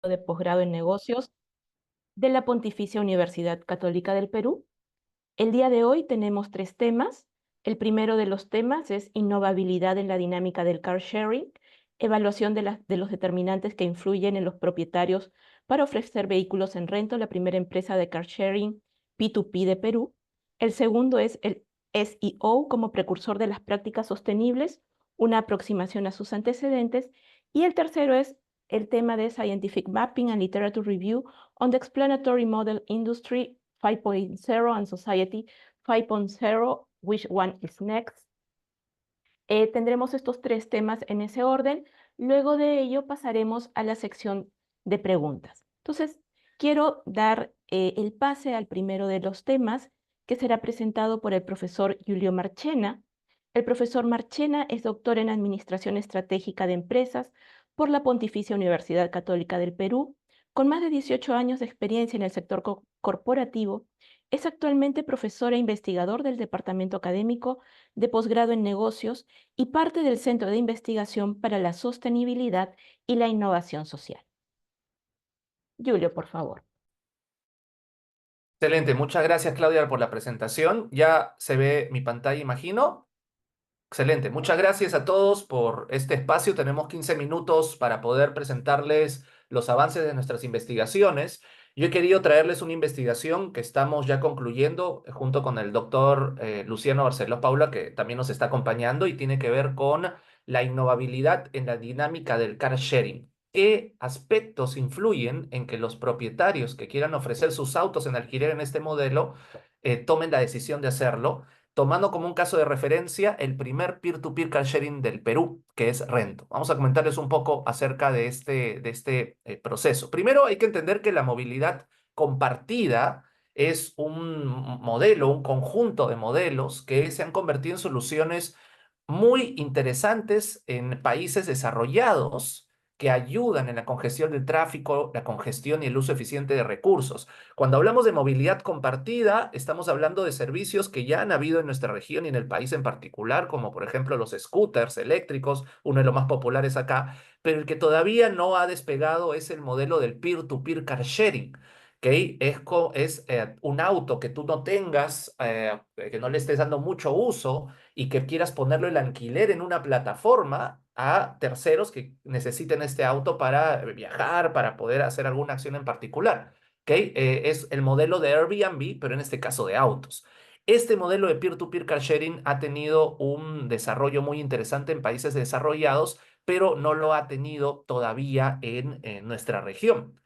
de posgrado en negocios de la Pontificia Universidad Católica del Perú. El día de hoy tenemos 3 temas. El primero de los temas es innovabilidad en la dinámica del car sharing, evaluación de los determinantes que influyen en los propietarios para ofrecer vehículos en rento, la primera empresa de car sharing P2P de Perú. El segundo es el SEO como precursor de las prácticas sostenibles, una aproximación a sus antecedentes. Y el tercero es el tema de Scientific Mapping and Literature Review on the Explanatory Model Industry 5.0 and Society 5.0, which one is next. Tendremos estos 3 temas en ese orden. Luego de ello pasaremos a la sección de preguntas. Entonces, quiero dar el pase al primero de los temas, que será presentado por el profesor Julio Marchena. El profesor Marchena es doctor en Administración Estratégica de Empresas por la Pontificia Universidad Católica del Perú, con más de 18 años de experiencia en el sector corporativo. Es actualmente profesor e investigador del Departamento Académico de Posgrado en Negocios y parte del Centro de Investigación para la Sostenibilidad y la Innovación Social. Julio, por favor. Excelente, muchas gracias Claudia por la presentación. Ya se ve mi pantalla, imagino. Excelente, muchas gracias a todos por este espacio. Tenemos 15 minutos para poder presentarles los avances de nuestras investigaciones. Yo he querido traerles una investigación que estamos ya concluyendo junto con el doctor Luciano Barceló Paula, que también nos está acompañando y tiene que ver con la innovabilidad en la dinámica del car sharing. ¿Qué aspectos influyen en que los propietarios que quieran ofrecer sus autos en alquiler en este modelo tomen la decisión de hacerlo? Tomando como un caso de referencia el primer peer-to-peer car sharing del Perú, que es Rento. Vamos a comentarles un poco acerca de este proceso. Primero hay que entender que la movilidad compartida es un modelo, un conjunto de modelos que se han convertido en soluciones muy interesantes en países desarrollados que ayudan en la congestión del tráfico, la congestión y el uso eficiente de recursos. Cuando hablamos de movilidad compartida, estamos hablando de servicios que ya han habido en nuestra región y en el país en particular, como por ejemplo los scooters eléctricos, uno de los más populares acá, pero el que todavía no ha despegado es el modelo del peer-to-peer car sharing. ¿Okay? Es un auto que tú no tengas, que no le estés dando mucho uso y que quieras ponerlo en alquiler en una plataforma a terceros que necesiten este auto para viajar, para poder hacer alguna acción en particular. ¿Okay? Es el modelo de Airbnb, pero en este caso de autos. Este modelo de peer-to-peer car sharing ha tenido un desarrollo muy interesante en países desarrollados, pero no lo ha tenido todavía en nuestra región.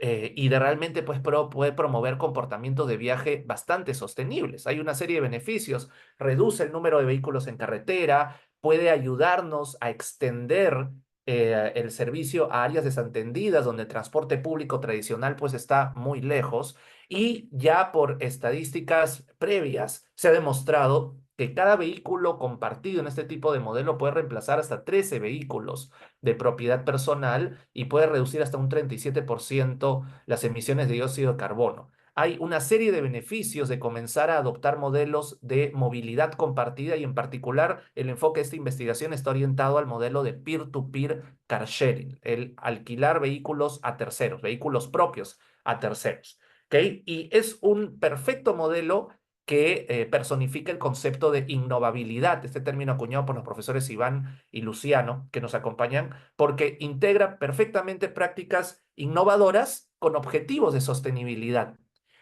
Y de realmente pues, puede promover comportamientos de viaje bastante sostenibles. Hay una serie de beneficios, reduce el número de vehículos en carretera, puede ayudarnos a extender el servicio a áreas desatendidas donde el transporte público tradicional pues está muy lejos y ya por estadísticas previas se ha demostrado que cada vehículo compartido en este tipo de modelo puede reemplazar hasta 13 vehículos de propiedad personal y puede reducir hasta un 37% las emisiones de dióxido de carbono. Hay una serie de beneficios de comenzar a adoptar modelos de movilidad compartida y en particular el enfoque de esta investigación está orientado al modelo de peer-to-peer car sharing, el alquilar vehículos a terceros, vehículos propios a terceros. ¿Okay? Y es un perfecto modelo que personifica el concepto de innovabilidad, este término acuñado por los profesores Iván y Luciano, que nos acompañan, porque integra perfectamente prácticas innovadoras con objetivos de sostenibilidad.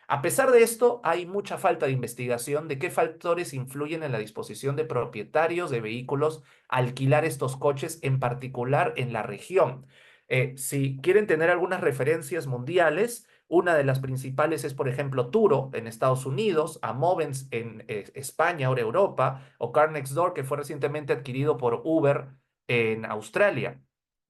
A pesar de esto, hay mucha falta de investigación de qué factores influyen en la disposición de propietarios de vehículos a alquilar estos coches, en particular en la región. Si quieren tener algunas referencias mundiales, una de las principales es, por ejemplo, Turo en Estados Unidos, Amovens en España, ahora Europa, o Car Next Door, que fue recientemente adquirido por Uber en Australia.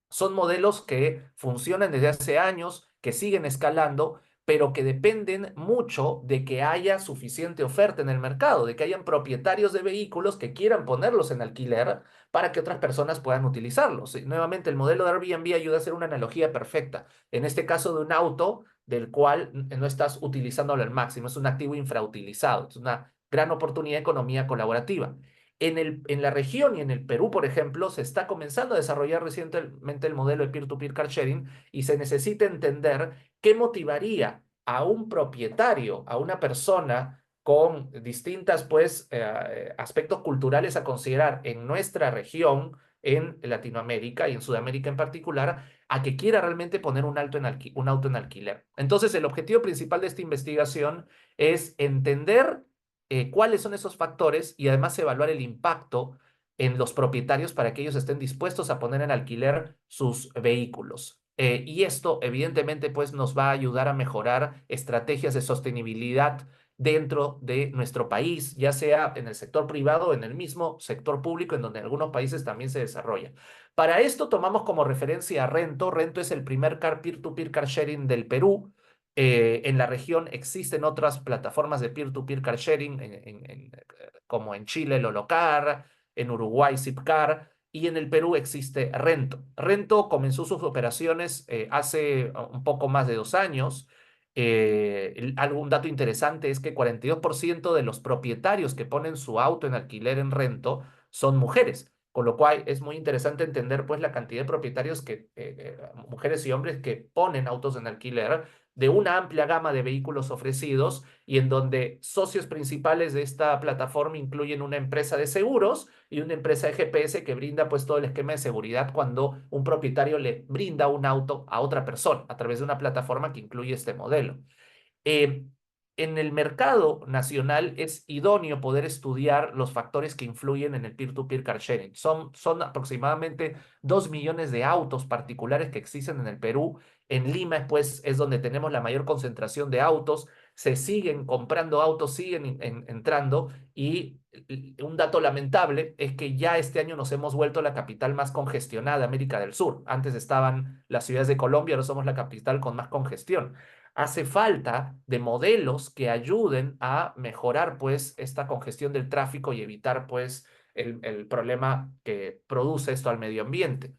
Son modelos que funcionan desde hace años, que siguen escalando, pero que dependen mucho de que haya suficiente oferta en el mercado, de que hayan propietarios de vehículos que quieran ponerlos en alquiler para que otras personas puedan utilizarlos. Y nuevamente, el modelo de Airbnb ayuda a hacer una analogía perfecta. En este caso de un auto del cual no estás utilizándolo al máximo, es un activo infrautilizado, es una gran oportunidad de economía colaborativa. En la región y en el Perú, por ejemplo, se está comenzando a desarrollar recientemente el modelo de peer-to-peer car sharing y se necesita entender qué motivaría a un propietario, a una persona con distintas pues, aspectos culturales a considerar en nuestra región, en Latinoamérica y en Sudamérica en particular, a que quiera realmente poner un auto en alquiler. Entonces, el objetivo principal de esta investigación es entender cuáles son esos factores y además evaluar el impacto en los propietarios para que ellos estén dispuestos a poner en alquiler sus vehículos. Y esto, evidentemente, pues nos va a ayudar a mejorar estrategias de sostenibilidad dentro de nuestro país, ya sea en el sector privado o en el mismo sector público, en donde en algunos países también se desarrolla. Para esto tomamos como referencia a Rento. Rento es el primer peer-to-peer car sharing del Perú. En la región existen otras plataformas de peer-to-peer car sharing, como en Chile Lolocar, en Uruguay Zipcar, y en el Perú existe Rento. Rento comenzó sus operaciones hace un poco más de 2 años. Algún dato interesante es que 42% de los propietarios que ponen su auto en alquiler en Rento son mujeres. Con lo cual es muy interesante entender pues la cantidad de propietarios mujeres y hombres que ponen autos en alquiler de una amplia gama de vehículos ofrecidos y en donde socios principales de esta plataforma incluyen una empresa de seguros y una empresa de GPS que brinda pues todo el esquema de seguridad cuando un propietario le brinda un auto a otra persona a través de una plataforma que incluye este modelo. Eh, en el mercado nacional es idóneo poder estudiar los factores que influyen en el peer-to-peer car sharing. Son aproximadamente 2 millones de autos particulares que existen en el Perú. En Lima, pues, es donde tenemos la mayor concentración de autos. Se siguen comprando autos, siguen entrando y un dato lamentable es que ya este año nos hemos vuelto la capital más congestionada de América del Sur. Antes estaban las ciudades de Colombia, ahora somos la capital con más congestión. Hace falta de modelos que ayuden a mejorar pues esta congestión del tráfico y evitar pues el problema que produce esto al medio ambiente.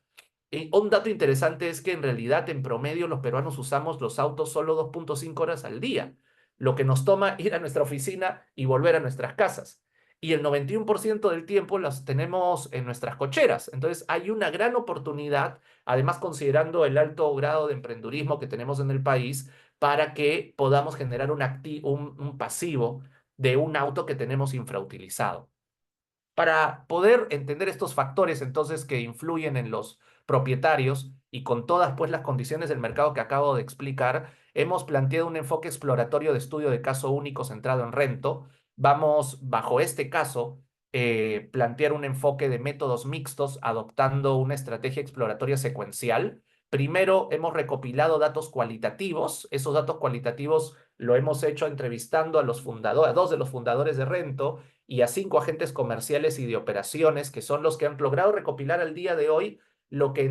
Y un dato interesante es que en realidad en promedio los peruanos usamos los autos solo 2.5 horas al día, lo que nos toma ir a nuestra oficina y volver a nuestras casas. Y el 91% del tiempo los tenemos en nuestras cocheras. Entonces hay una gran oportunidad, además considerando el alto grado de emprendurismo que tenemos en el país, para que podamos generar un pasivo de un auto que tenemos infrautilizado. Para poder entender estos factores entonces que influyen en los propietarios y con todas pues las condiciones del mercado que acabo de explicar, hemos planteado un enfoque exploratorio de estudio de caso único centrado en Rento. Vamos bajo este caso plantear un enfoque de métodos mixtos adoptando una estrategia exploratoria secuencial. Primero hemos recopilado datos cualitativos. Esos datos cualitativos lo hemos hecho entrevistando a los fundadores, a 2 de los fundadores de Rento y a 5 agentes comerciales y de operaciones, que son los que han logrado recopilar al día de hoy lo que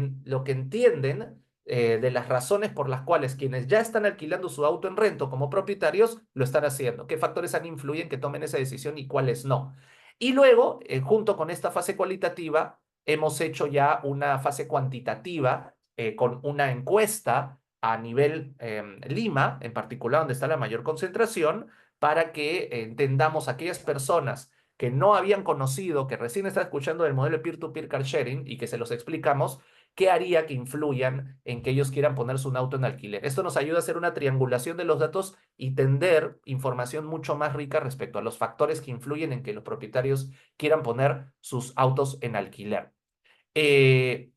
entienden de las razones por las cuales quienes ya están alquilando su auto en Rento como propietarios lo están haciendo, qué factores han influido en que tomen esa decisión y cuáles no. Y luego, junto con esta fase cualitativa, hemos hecho ya una fase cuantitativa con una encuesta a nivel Lima, en particular donde está la mayor concentración, para que entendamos a aquellas personas que no habían conocido, que recién están escuchando del modelo de peer-to-peer car sharing y que se los explicamos, qué haría que influyan en que ellos quieran ponerse un auto en alquiler. Esto nos ayuda a hacer una triangulación de los datos y tender información mucho más rica respecto a los factores que influyen en que los propietarios quieran poner sus autos en alquiler.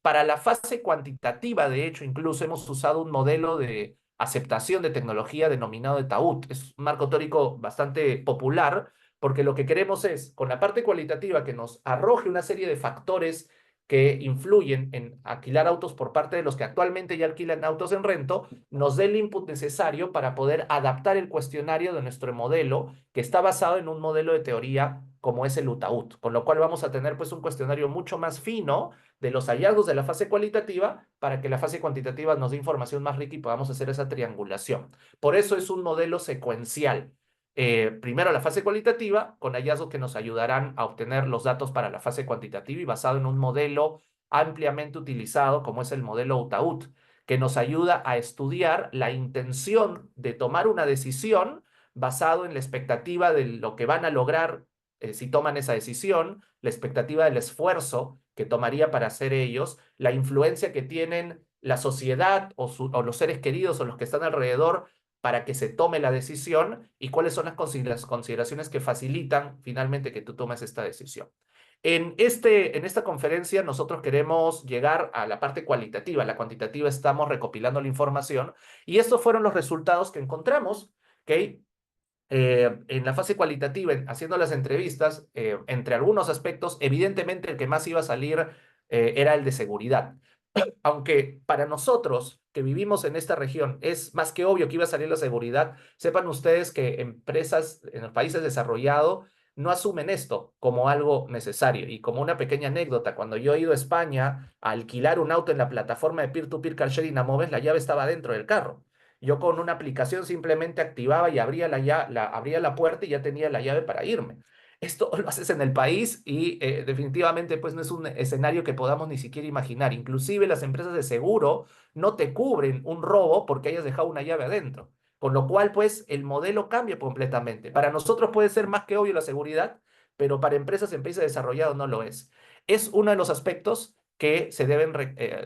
Para la fase cuantitativa, de hecho, incluso hemos usado un modelo de aceptación de tecnología denominado de TAUT. Es un marco teórico bastante popular porque lo que queremos es, con la parte cualitativa, que nos arroje una serie de factores que influyen en alquilar autos por parte de los que actualmente ya alquilan autos en Rento, nos dé el input necesario para poder adaptar el cuestionario de nuestro modelo, que está basado en un modelo de teoría como es el UTAUT, con lo cual vamos a tener pues un cuestionario mucho más fino de los hallazgos de la fase cualitativa para que la fase cuantitativa nos dé información más rica y podamos hacer esa triangulación. Por eso es un modelo secuencial. Primero la fase cualitativa con hallazgos que nos ayudarán a obtener los datos para la fase cuantitativa y basado en un modelo ampliamente utilizado como es el modelo UTAUT, que nos ayuda a estudiar la intención de tomar una decisión basado en la expectativa de lo que van a lograr si toman esa decisión, la expectativa del esfuerzo que tomaría para hacer ellos, la influencia que tienen la sociedad o los seres queridos o los que están alrededor para que se tome la decisión y cuáles son las consideraciones que facilitan finalmente que tú tomes esta decisión. En esta conferencia nosotros queremos llegar a la parte cualitativa. La cuantitativa estamos recopilando la información y estos fueron los resultados que encontramos, ¿ok? En la fase cualitativa, haciendo las entrevistas, entre algunos aspectos, evidentemente el que más iba a salir era el de seguridad. Aunque para nosotros que vivimos en esta región es más que obvio que iba a salir la seguridad, sepan ustedes que empresas en los países desarrollados no asumen esto como algo necesario. Y como una pequeña anécdota, cuando yo he ido a España a alquilar un auto en la plataforma de peer-to-peer car sharing Amoves, la llave estaba dentro del carro. Yo con una aplicación simplemente activaba y abría abría la puerta y ya tenía la llave para irme. Esto lo haces en el país y definitivamente pues no es un escenario que podamos ni siquiera imaginar. Inclusive las empresas de seguro no te cubren un robo porque hayas dejado una llave adentro. Con lo cual pues el modelo cambia completamente. Para nosotros puede ser más que obvio la seguridad, pero para empresas en países desarrollados no lo es. Es uno de los aspectos que se deben,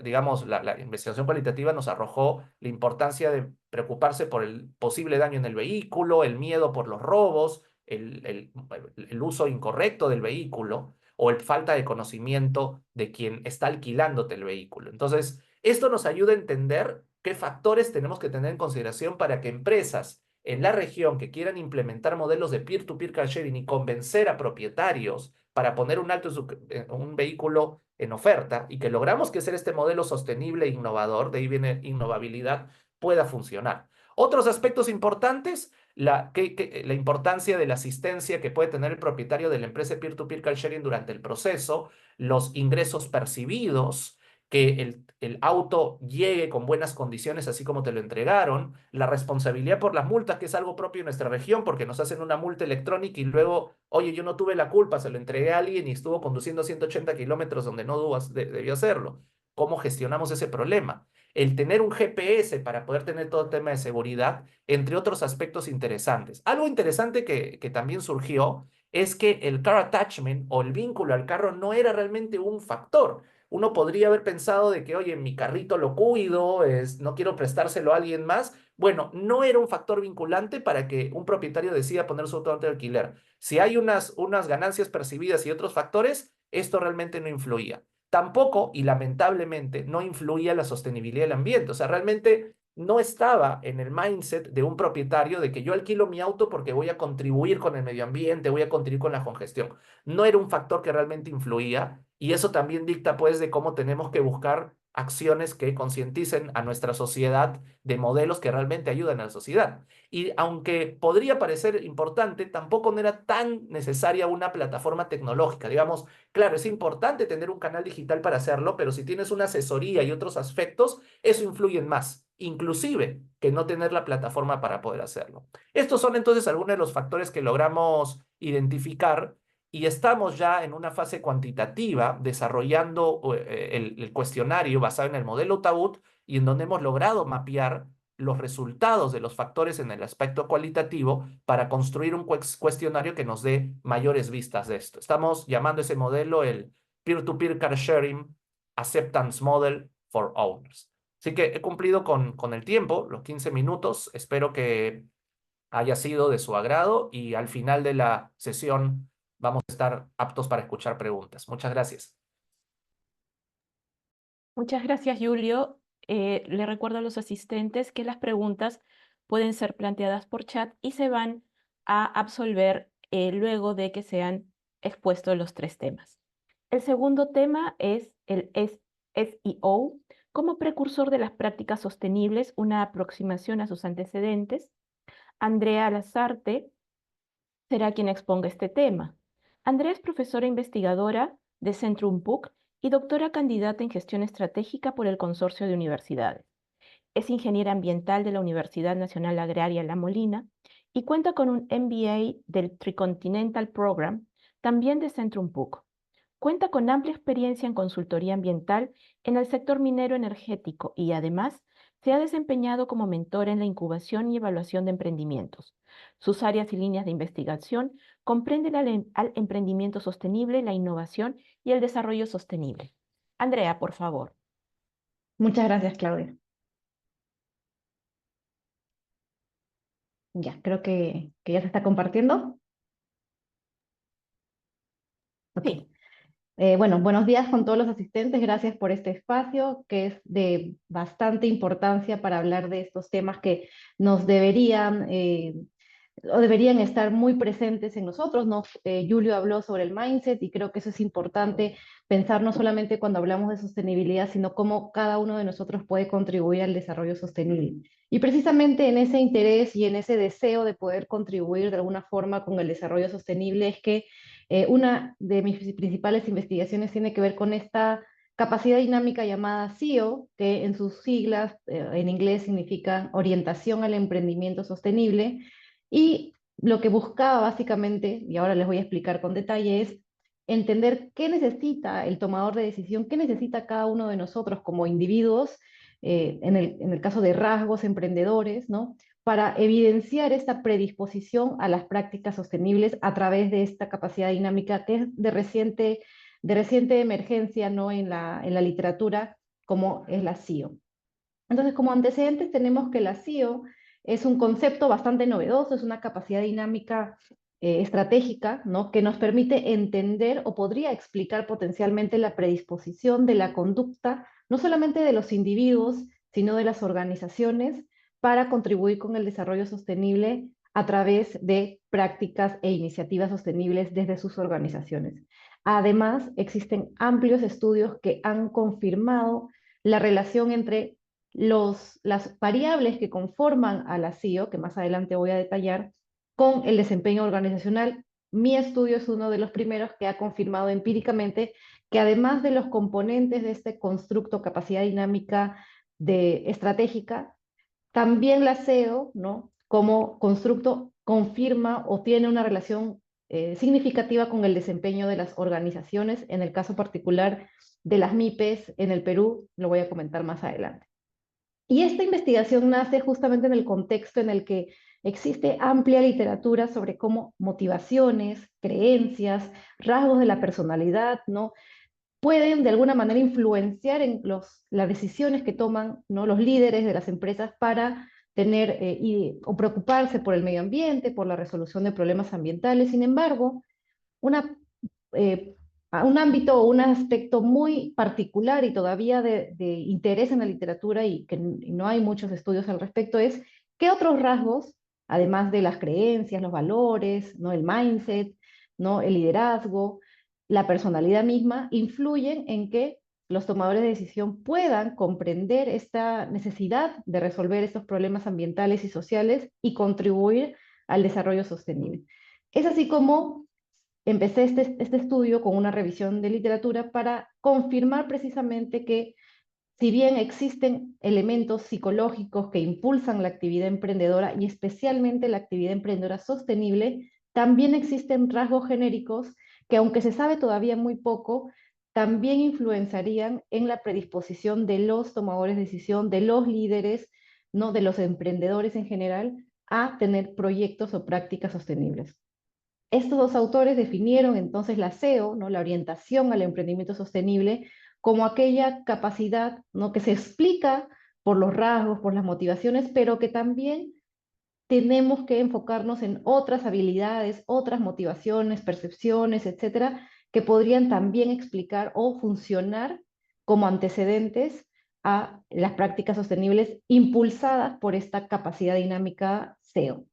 digamos, la investigación cualitativa nos arrojó la importancia de preocuparse por el posible daño en el vehículo, el miedo por los robos, el uso incorrecto del vehículo o el falta de conocimiento de quien está alquilándote el vehículo. Entonces, esto nos ayuda a entender qué factores tenemos que tener en consideración para que empresas en la región que quieran implementar modelos de peer-to-peer car sharing y convencer a propietarios para poner un alto en un vehículo en oferta y que logramos que ser este modelo sostenible e innovador, de ahí viene innovabilidad, pueda funcionar. Otros aspectos importantes, la importancia de la asistencia que puede tener el propietario de la empresa peer-to-peer car sharing durante el proceso, los ingresos percibidos, que el auto llegue con buenas condiciones así como te lo entregaron, la responsabilidad por las multas, que es algo propio en nuestra región porque nos hacen una multa electrónica y luego, oye, yo no tuve la culpa, se lo entregué a alguien y estuvo conduciendo 180 kilómetros donde no debió hacerlo. ¿Cómo gestionamos ese problema? El tener un GPS para poder tener todo el tema de seguridad, entre otros aspectos interesantes. Algo interesante que también surgió es que el car attachment o el vínculo al carro no era realmente un factor. Uno podría haber pensado de que, oye, mi carrito lo cuido, no quiero prestárselo a alguien más. Bueno, no era un factor vinculante para que un propietario decida poner su auto ante alquiler. Si hay unas ganancias percibidas y otros factores, esto realmente no influía. Tampoco, y lamentablemente, no influía la sostenibilidad del ambiente. O sea, realmente no estaba en el mindset de un propietario de que yo alquilo mi auto porque voy a contribuir con el medio ambiente, voy a contribuir con la congestión. No era un factor que realmente influía y eso también dicta pues de cómo tenemos que buscar acciones que concienticen a nuestra sociedad de modelos que realmente ayudan a la sociedad. Y aunque podría parecer importante, tampoco no era tan necesaria una plataforma tecnológica. Digamos, claro, es importante tener un canal digital para hacerlo, pero si tienes una asesoría y otros aspectos, eso influye en más, inclusive que no tener la plataforma para poder hacerlo. Estos son entonces algunos de los factores que logramos identificar y estamos ya en una fase cuantitativa desarrollando el cuestionario basado en el modelo TAUT y en donde hemos logrado mapear los resultados de los factores en el aspecto cualitativo para construir un cuestionario que nos dé mayores vistas de esto. Estamos llamando ese modelo el Peer-to-Peer Car Sharing Acceptance Model for Owners. Así que he cumplido con el tiempo, los 15 minutos. Espero que haya sido de su agrado y al final de la sesión vamos a estar aptos para escuchar preguntas. Muchas gracias. Muchas gracias, Julio. Le recuerdo a los asistentes que las preguntas pueden ser planteadas por chat y se van a absolver luego de que sean expuestos los tres temas. El segundo tema es el SEO como precursor de las prácticas sostenibles, una aproximación a sus antecedentes. Andrea Lazarte será quien exponga este tema. Andrea es profesora investigadora de Centrum PUC y doctora candidata en gestión estratégica por el Consorcio de Universidades. Es ingeniera ambiental de la Universidad Nacional Agraria La Molina y cuenta con un MBA del Tricontinental Program, también de Centrum PUC. Cuenta con amplia experiencia en consultoría ambiental en el sector minero energético y además Se ha desempeñado como mentor en la incubación y evaluación de emprendimientos. Sus áreas y líneas de investigación comprenden al emprendimiento sostenible, la innovación y el desarrollo sostenible. Andrea, por favor. Muchas gracias, Claudia. Ya, creo que ya se está compartiendo. Ok. Sí. Bueno, buenos días con todos los asistentes. Gracias por este espacio que es de bastante importancia para hablar de estos temas que nos deberían o deberían estar muy presentes en nosotros, ¿no? Julio habló sobre el mindset y creo que eso es importante pensar no solamente cuando hablamos de sostenibilidad, sino cómo cada uno de nosotros puede contribuir al desarrollo sostenible. Y precisamente en ese interés y en ese deseo de poder contribuir de alguna forma con el desarrollo sostenible es que una de mis principales investigaciones tiene que ver con esta capacidad dinámica llamada SEO, que en sus siglas en inglés significa Orientación al Emprendimiento Sostenible, y lo que buscaba básicamente, y ahora les voy a explicar con detalle, es entender qué necesita el tomador de decisión, qué necesita cada uno de nosotros como individuos, en el caso de rasgos emprendedores, ¿no? Para evidenciar esta predisposición a las prácticas sostenibles a través de esta capacidad dinámica que es de reciente emergencia, ¿no? En la literatura, como es la SEO. Entonces, como antecedentes tenemos que la SEO es un concepto bastante novedoso, es una capacidad dinámica estratégica, ¿no? Que nos permite entender o podría explicar potencialmente la predisposición de la conducta, no solamente de los individuos, sino de las organizaciones, para contribuir con el desarrollo sostenible a través de prácticas e iniciativas sostenibles desde sus organizaciones. Además, existen amplios estudios que han confirmado la relación entre las variables que conforman a la SEO, que más adelante voy a detallar, con el desempeño organizacional. Mi estudio es uno de los primeros que ha confirmado empíricamente que además de los componentes de este constructo capacidad dinámica estratégica, también la SEO, ¿no? Como constructo confirma o tiene una relación significativa con el desempeño de las organizaciones, en el caso particular de las MIPES en el Perú, lo voy a comentar más adelante. Y esta investigación nace justamente en el contexto en el que existe amplia literatura sobre cómo motivaciones, creencias, rasgos de la personalidad, ¿no? Pueden de alguna manera influenciar en las decisiones que toman, ¿no? Los líderes de las empresas para tener o preocuparse por el medio ambiente, por la resolución de problemas ambientales. Sin embargo, una, eh, a un ámbito o un aspecto muy particular y todavía de interés en la literatura y no hay muchos estudios al respecto es qué otros rasgos, además de las creencias, los valores, ¿no? El mindset, ¿no? El liderazgo, la personalidad misma, influyen en que los tomadores de decisión puedan comprender esta necesidad de resolver estos problemas ambientales y sociales y contribuir al desarrollo sostenible. Es así como empecé este estudio con una revisión de literatura para confirmar precisamente que si bien existen elementos psicológicos que impulsan la actividad emprendedora y especialmente la actividad emprendedora sostenible, también existen rasgos genéricos que aunque se sabe todavía muy poco, también influenciarían en la predisposición de los tomadores de decisión, de los líderes, ¿no? De los emprendedores en general, a tener proyectos o prácticas sostenibles. Estos dos autores definieron entonces la SEO, ¿no? La orientación al emprendimiento sostenible, como aquella capacidad, ¿no? Que se explica por los rasgos, por las motivaciones, pero que también tenemos que enfocarnos en otras habilidades, otras motivaciones, percepciones, etcétera, que podrían también explicar o funcionar como antecedentes a las prácticas sostenibles impulsadas por esta capacidad dinámica SEO.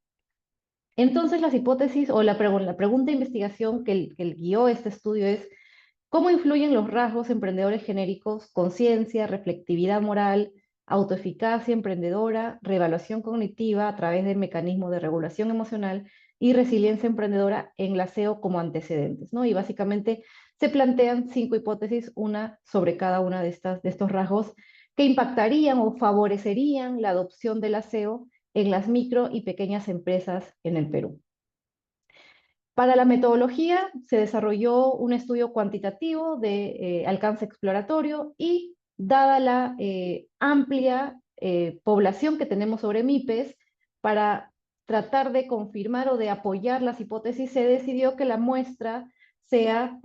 Entonces, las hipótesis o la pregunta de investigación que guió este estudio es, ¿cómo influyen los rasgos emprendedores genéricos, conciencia, reflectividad moral, autoeficacia emprendedora, reevaluación cognitiva a través del mecanismo de regulación emocional y resiliencia emprendedora en la SEO como antecedentes, ¿no? Y básicamente se plantean 5 hipótesis, una sobre cada una de estos rasgos que impactarían o favorecerían la adopción de la SEO en las micro y pequeñas empresas en el Perú. Para la metodología se desarrolló un estudio cuantitativo de alcance exploratorio y dada la amplia población que tenemos sobre MIPES, para tratar de confirmar o de apoyar las hipótesis, se decidió que la muestra sea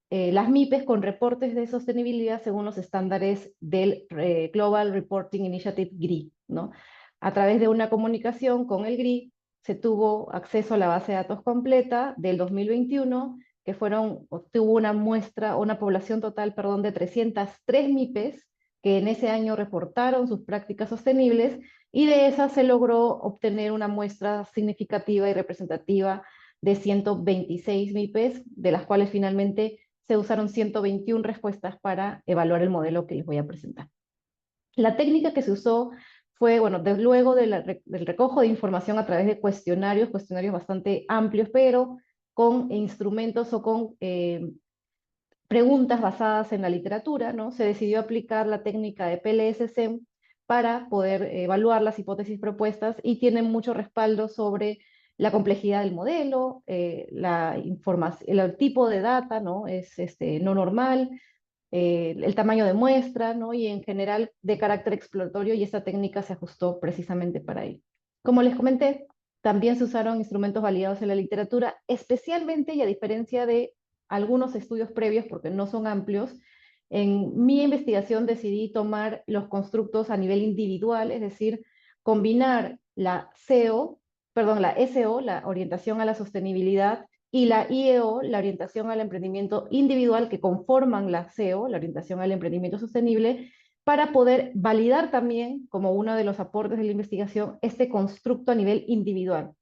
las MIPES con reportes de sostenibilidad según los estándares del Global Reporting Initiative GRI, ¿no? A través de una comunicación con el GRI se tuvo acceso a la base de datos completa del 2021, que tuvo una muestra, una población total, perdón, de 303 MIPES, que en ese año reportaron sus prácticas sostenibles, y de esas se logró obtener una muestra significativa y representativa de 126 MIPES, de las cuales finalmente se usaron 121 respuestas para evaluar el modelo que les voy a presentar. La técnica que se usó fue, bueno, luego del recojo de información a través de cuestionarios bastante amplios, pero con instrumentos o con preguntas basadas en la literatura, ¿no? Se decidió aplicar la técnica de PLS-SEM para poder evaluar las hipótesis propuestas, y tienen mucho respaldo sobre la complejidad del modelo, la información, el tipo de data, ¿no? Es no normal, el tamaño de muestra, ¿no? Y en general de carácter exploratorio, y esta técnica se ajustó precisamente para ello. Como les comenté, también se usaron instrumentos validados en la literatura, especialmente, y a diferencia de algunos estudios previos, porque no son amplios, en mi investigación decidí tomar los constructos a nivel individual, es decir, combinar la SEO, perdón, la SO, la orientación a la sostenibilidad, y la IEO, la orientación al emprendimiento individual, que conforman la SEO, la orientación al emprendimiento sostenible, para poder validar también, como uno de los aportes de la investigación, este constructo a nivel individual.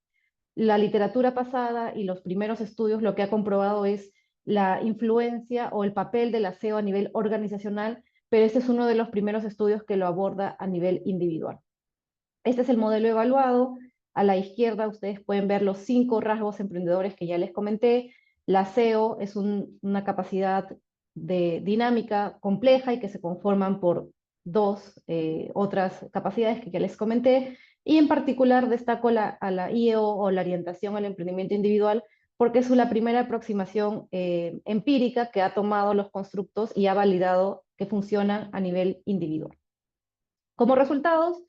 La literatura pasada y los primeros estudios lo que ha comprobado es la influencia o el papel de la SEO a nivel organizacional, pero este es uno de los primeros estudios que lo aborda a nivel individual. Este es el modelo evaluado. A la izquierda ustedes pueden ver los 5 rasgos emprendedores que ya les comenté. La SEO es una capacidad de dinámica compleja y que se conforman por 2 otras capacidades que ya les comenté. Y en particular destaco a la IEO, o la orientación al emprendimiento individual, porque es la primera aproximación empírica que ha tomado los constructos y ha validado que funcionan a nivel individual. Como resultados,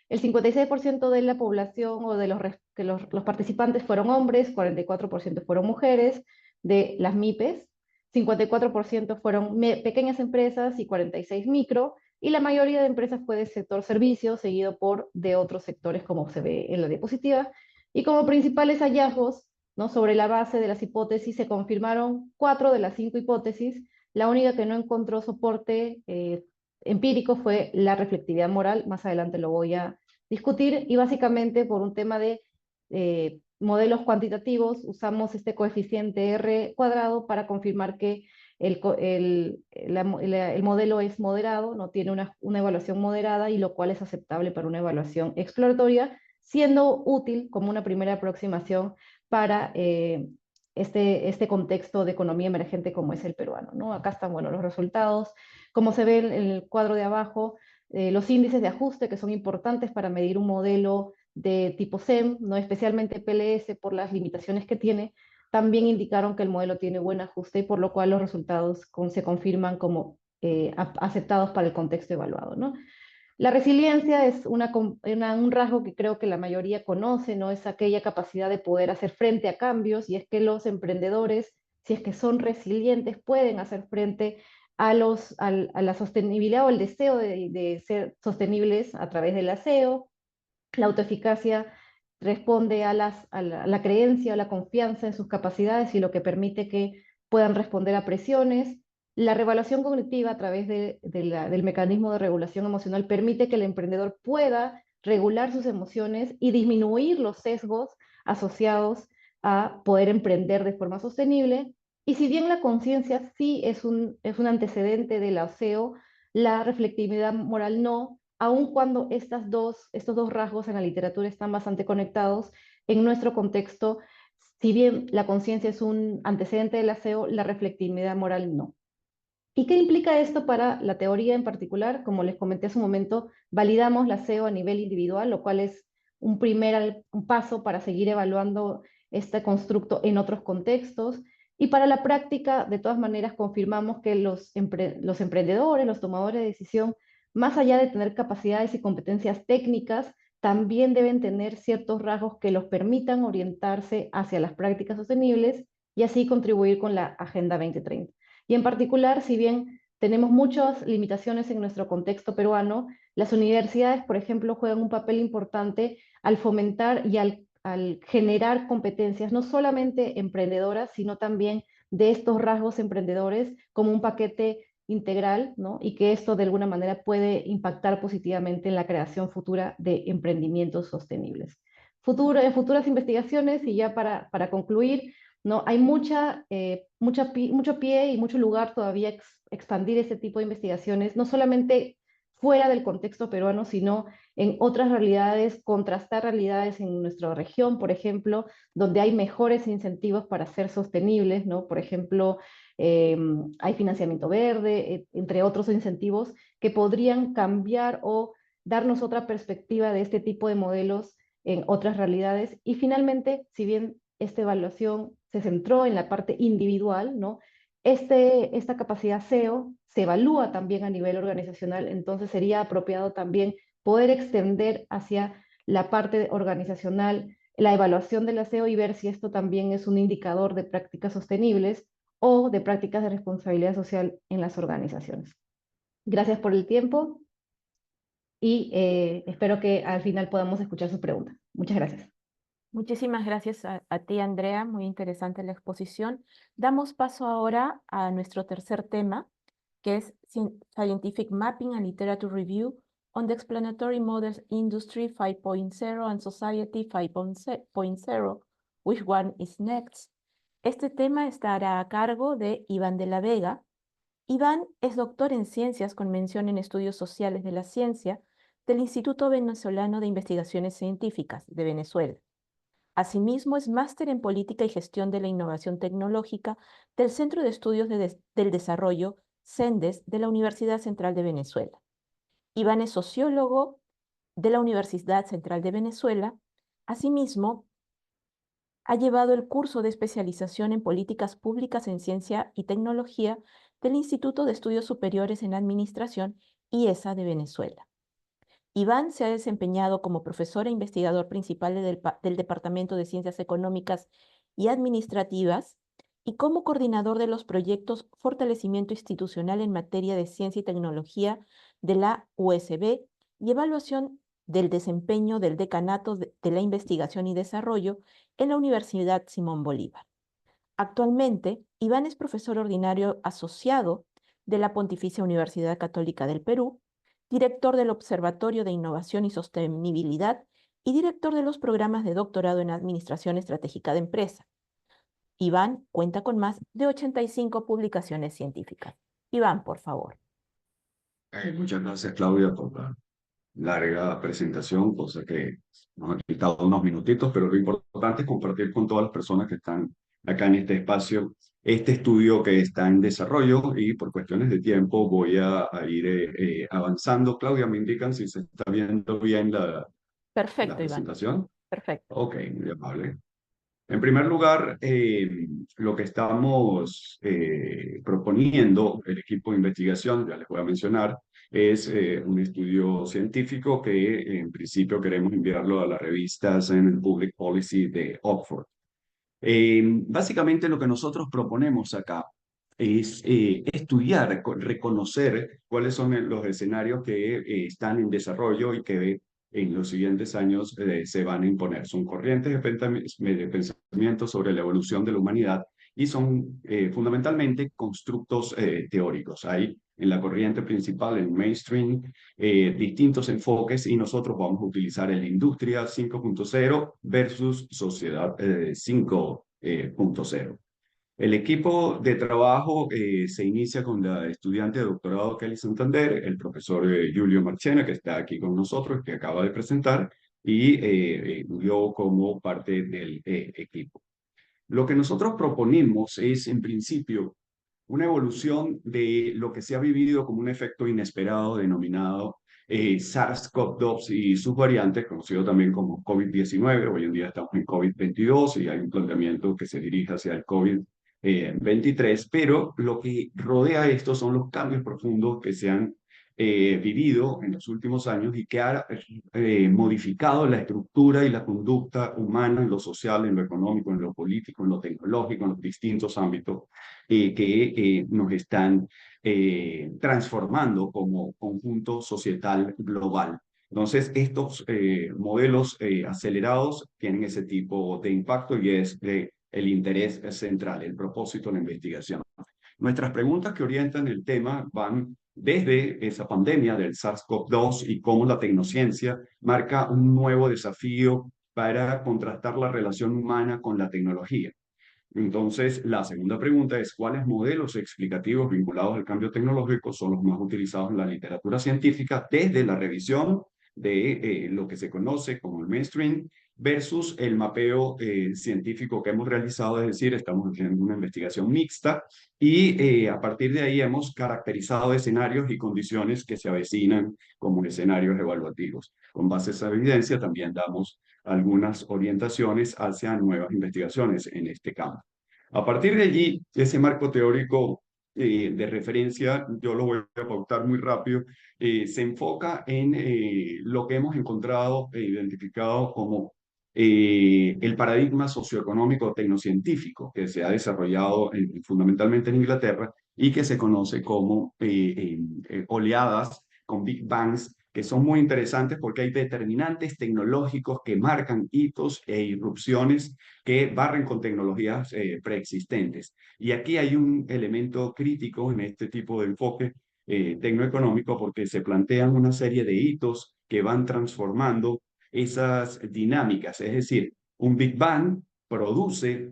el 56% de la población o de los participantes fueron hombres, 44% fueron mujeres de las MIPES, 54% fueron pequeñas empresas y 46% micro, y la mayoría de empresas fue del sector servicios, seguido por de otros sectores, como se ve en la diapositiva. Y como principales hallazgos, ¿no?, sobre la base de las hipótesis, se confirmaron 4 de las 5 hipótesis. La única que no encontró soporte empírico fue la reflectividad moral. Más adelante lo voy a discutir, y básicamente por un tema de modelos cuantitativos usamos este coeficiente R cuadrado para confirmar que el modelo es moderado, no tiene una evaluación moderada, y lo cual es aceptable para una evaluación exploratoria, siendo útil como una primera aproximación para este contexto de economía emergente como es el peruano, ¿no? Acá están, bueno, los resultados. Como se ve en el cuadro de abajo, los índices de ajuste, que son importantes para medir un modelo de tipo SEM, ¿no?, especialmente PLS, por las limitaciones que tiene, también indicaron que el modelo tiene buen ajuste, y por lo cual los resultados se confirman como aceptados para el contexto evaluado, ¿no? La resiliencia es un rasgo que creo que la mayoría conoce, ¿no? Es aquella capacidad de poder hacer frente a cambios, y es que los emprendedores, si es que son resilientes, pueden hacer frente a la sostenibilidad o el deseo de ser sostenibles a través del aseo. La autoeficacia responde a la creencia o la confianza en sus capacidades, y lo que permite que puedan responder a presiones. La reevaluación cognitiva a través del mecanismo de regulación emocional permite que el emprendedor pueda regular sus emociones y disminuir los sesgos asociados a poder emprender de forma sostenible. Y si bien la conciencia sí es un antecedente del aseo, la reflectividad moral no, aun cuando estos dos rasgos en la literatura están bastante conectados. En nuestro contexto, si bien la conciencia es un antecedente del aseo, la reflectividad moral no. ¿Y qué implica esto para la teoría en particular? Como les comenté hace un momento, validamos la SEO a nivel individual, lo cual es un paso para seguir evaluando este constructo en otros contextos. Y para la práctica, de todas maneras, confirmamos que los emprendedores, los tomadores de decisión, más allá de tener capacidades y competencias técnicas, también deben tener ciertos rasgos que los permitan orientarse hacia las prácticas sostenibles y así contribuir con la Agenda 2030. Y en particular, si bien tenemos muchas limitaciones en nuestro contexto peruano, las universidades, por ejemplo, juegan un papel importante al fomentar y al generar competencias, no solamente emprendedoras, sino también de estos rasgos emprendedores como un paquete integral, ¿no? Y que esto de alguna manera puede impactar positivamente en la creación futura de emprendimientos sostenibles. Futuras investigaciones, y ya para concluir, ¿no? Hay mucho pie y mucho lugar todavía expandir este tipo de investigaciones, no solamente fuera del contexto peruano, sino en otras realidades, contrastar realidades en nuestra región, por ejemplo, donde hay mejores incentivos para ser sostenibles, ¿no? Por ejemplo, hay financiamiento verde, entre otros incentivos que podrían cambiar o darnos otra perspectiva de este tipo de modelos en otras realidades. Y finalmente, si bien esta evaluación se centró en la parte individual, ¿no? Esta capacidad SEO se evalúa también a nivel organizacional, entonces sería apropiado también poder extender hacia la parte organizacional la evaluación del SEO y ver si esto también es un indicador de prácticas sostenibles o de prácticas de responsabilidad social en las organizaciones. Gracias por el tiempo y espero que al final podamos escuchar sus preguntas. Muchas gracias. Muchísimas gracias a ti, Andrea. Muy interesante la exposición. Damos paso ahora a nuestro tercer tema, que es Scientific Mapping and Literature Review on the Explanatory Models Industry 5.0 and Society 5.0. Which one is next? Este tema estará a cargo de Iván de la Vega. Iván es doctor en Ciencias con mención en Estudios Sociales de la Ciencia del Instituto Venezolano de Investigaciones Científicas de Venezuela. Asimismo, es máster en Política y Gestión de la Innovación Tecnológica del Centro de Estudios del Desarrollo, CENDES, de la Universidad Central de Venezuela. Iván es sociólogo de la Universidad Central de Venezuela. Asimismo, ha llevado el curso de especialización en Políticas Públicas en Ciencia y Tecnología del Instituto de Estudios Superiores en Administración, IESA de Venezuela. Iván se ha desempeñado como profesor e investigador principal del Departamento de Ciencias Económicas y Administrativas y como coordinador de los proyectos Fortalecimiento Institucional en materia de Ciencia y Tecnología de la USB y evaluación del desempeño del Decanato de la Investigación y Desarrollo en la Universidad Simón Bolívar. Actualmente, Iván es profesor ordinario asociado de la Pontificia Universidad Católica del Perú, director del Observatorio de Innovación y Sostenibilidad y director de los programas de doctorado en Administración Estratégica de Empresa. Iván cuenta con más de 85 publicaciones científicas. Iván, por favor. Muchas gracias, Claudia, por la larga presentación, cosa que nos ha quitado unos minutitos, pero lo importante es compartir con todas las personas que están acá en este espacio este estudio que está en desarrollo y por cuestiones de tiempo voy a ir avanzando. Claudia, ¿me indican si se está viendo bien la Perfecto, Iván. presentación? Perfecto. Ok, muy amable. En primer lugar, lo que estamos proponiendo, el equipo de investigación, ya les voy a mencionar, es un estudio científico que en principio queremos enviarlo a las revistas en el Public Policy de Oxford. Básicamente lo que nosotros proponemos acá es estudiar, reconocer cuáles son los escenarios que están en desarrollo y que en los siguientes años se van a imponer. Son corrientes de pensamiento sobre la evolución de la humanidad y son fundamentalmente constructos teóricos. Hay en la corriente principal, en mainstream, distintos enfoques y nosotros vamos a utilizar el Industria 5.0 versus Sociedad 5.0. El equipo de trabajo se inicia con la estudiante de doctorado Kelly Santander, el profesor Julio Marchena, que está aquí con nosotros, que acaba de presentar, y yo como parte del equipo. Lo que nosotros proponemos es, en principio, una evolución de lo que se ha vivido como un efecto inesperado denominado SARS-CoV-2 y sus variantes, conocido también como COVID-19. Hoy en día estamos en COVID-22 y hay un planteamiento que se dirige hacia el COVID-23, pero lo que rodea esto son los cambios profundos que se han vivido en los últimos años y que ha modificado la estructura y la conducta humana en lo social, en lo económico, en lo político, en lo tecnológico, en los distintos ámbitos que nos están transformando como conjunto societal global. Entonces, estos modelos acelerados tienen ese tipo de impacto y es el interés central, el propósito de la investigación. Nuestras preguntas que orientan el tema van desde esa pandemia del SARS-CoV-2 y cómo la tecnociencia marca un nuevo desafío para contrastar la relación humana con la tecnología. Entonces, la segunda pregunta es, ¿cuáles modelos explicativos vinculados al cambio tecnológico son los más utilizados en la literatura científica desde la revisión de lo que se conoce como el mainstream versus el mapeo científico que hemos realizado? Es decir, estamos haciendo una investigación mixta y a partir de ahí hemos caracterizado escenarios y condiciones que se avecinan como escenarios evaluativos. Con base a esa evidencia también damos algunas orientaciones hacia nuevas investigaciones en este campo. A partir de allí, ese marco teórico de referencia, yo lo voy a pautar muy rápido, se enfoca en lo que hemos encontrado e identificado como el paradigma socioeconómico tecnocientífico que se ha desarrollado fundamentalmente en Inglaterra y que se conoce como oleadas con Big Bangs, que son muy interesantes porque hay determinantes tecnológicos que marcan hitos e irrupciones que barren con tecnologías preexistentes. Y aquí hay un elemento crítico en este tipo de enfoque tecnoeconómico porque se plantean una serie de hitos que van transformando esas dinámicas. Es decir, un Big Bang produce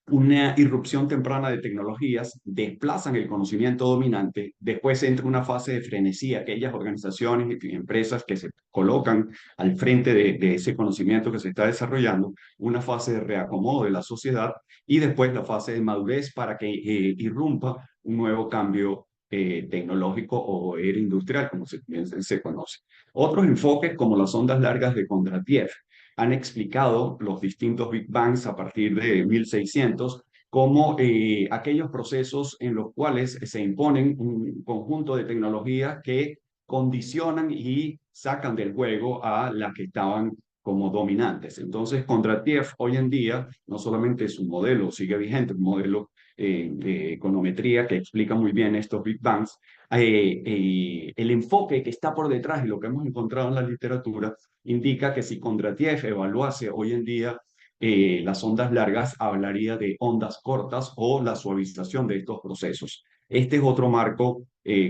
una irrupción temprana de tecnologías, desplazan el conocimiento dominante, después entra una fase de frenesí, aquellas organizaciones y empresas que se colocan al frente de ese conocimiento que se está desarrollando, una fase de reacomodo de la sociedad y después la fase de madurez para que irrumpa un nuevo cambio tecnológico o era industrial, como se conoce. Otros enfoques, como las ondas largas de Kondratiev, han explicado los distintos Big Bangs a partir de 1600 como aquellos procesos en los cuales se imponen un conjunto de tecnologías que condicionan y sacan del juego a las que estaban como dominantes. Entonces, Kondratiev hoy en día no solamente es un modelo, sigue vigente, un modelo de econometría que explica muy bien estos Big Bangs, el enfoque que está por detrás y lo que hemos encontrado en la literatura indica que si Kondratiev evaluase hoy en día las ondas largas, hablaría de ondas cortas o la suavización de estos procesos. Este es otro marco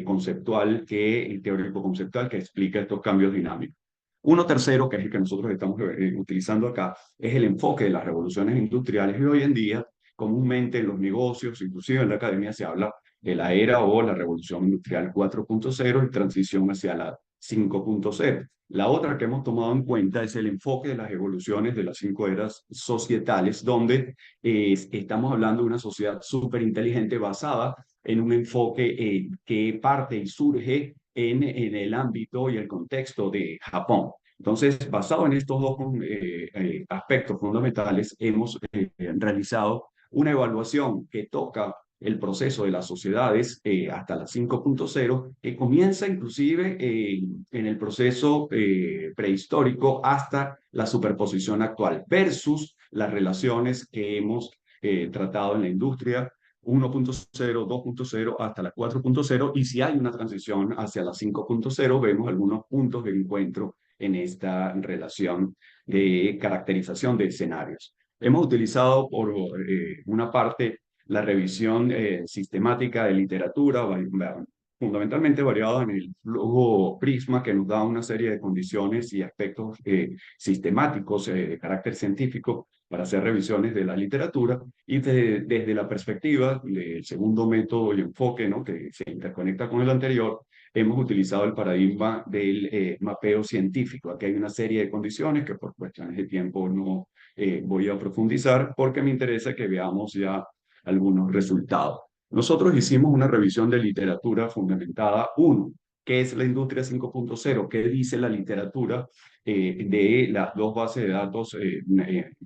conceptual, teórico conceptual, que explica estos cambios dinámicos. Uno tercero, que es el que nosotros estamos utilizando acá, es el enfoque de las revoluciones industriales y hoy en día, comúnmente en los negocios, inclusive en la academia, se habla de la era o la revolución industrial 4.0 y transición hacia la 5.0. La otra que hemos tomado en cuenta es el enfoque de las evoluciones de las 5 eras societales, donde estamos hablando de una sociedad súper inteligente basada en un enfoque que parte y surge en el ámbito y el contexto de Japón. Entonces, basado en estos dos aspectos fundamentales, hemos realizado una evaluación que toca el proceso de las sociedades hasta la 5.0, que comienza inclusive en el proceso prehistórico hasta la superposición actual, versus las relaciones que hemos tratado en la industria 1.0, 2.0 hasta la 4.0, y si hay una transición hacia la 5.0, vemos algunos puntos de encuentro en esta relación de caracterización de escenarios. Hemos utilizado por una parte la revisión sistemática de literatura, fundamentalmente variada en el flujo Prisma, que nos da una serie de condiciones y aspectos sistemáticos de carácter científico para hacer revisiones de la literatura, y desde la perspectiva del segundo método y enfoque, ¿no?, que se interconecta con el anterior, hemos utilizado el paradigma del mapeo científico. Aquí hay una serie de condiciones que por cuestiones de tiempo no voy a profundizar, porque me interesa que veamos ya algunos resultados. Nosotros hicimos una revisión de literatura fundamentada, uno, ¿qué es la industria 5.0? ¿Qué dice la literatura de las dos bases de datos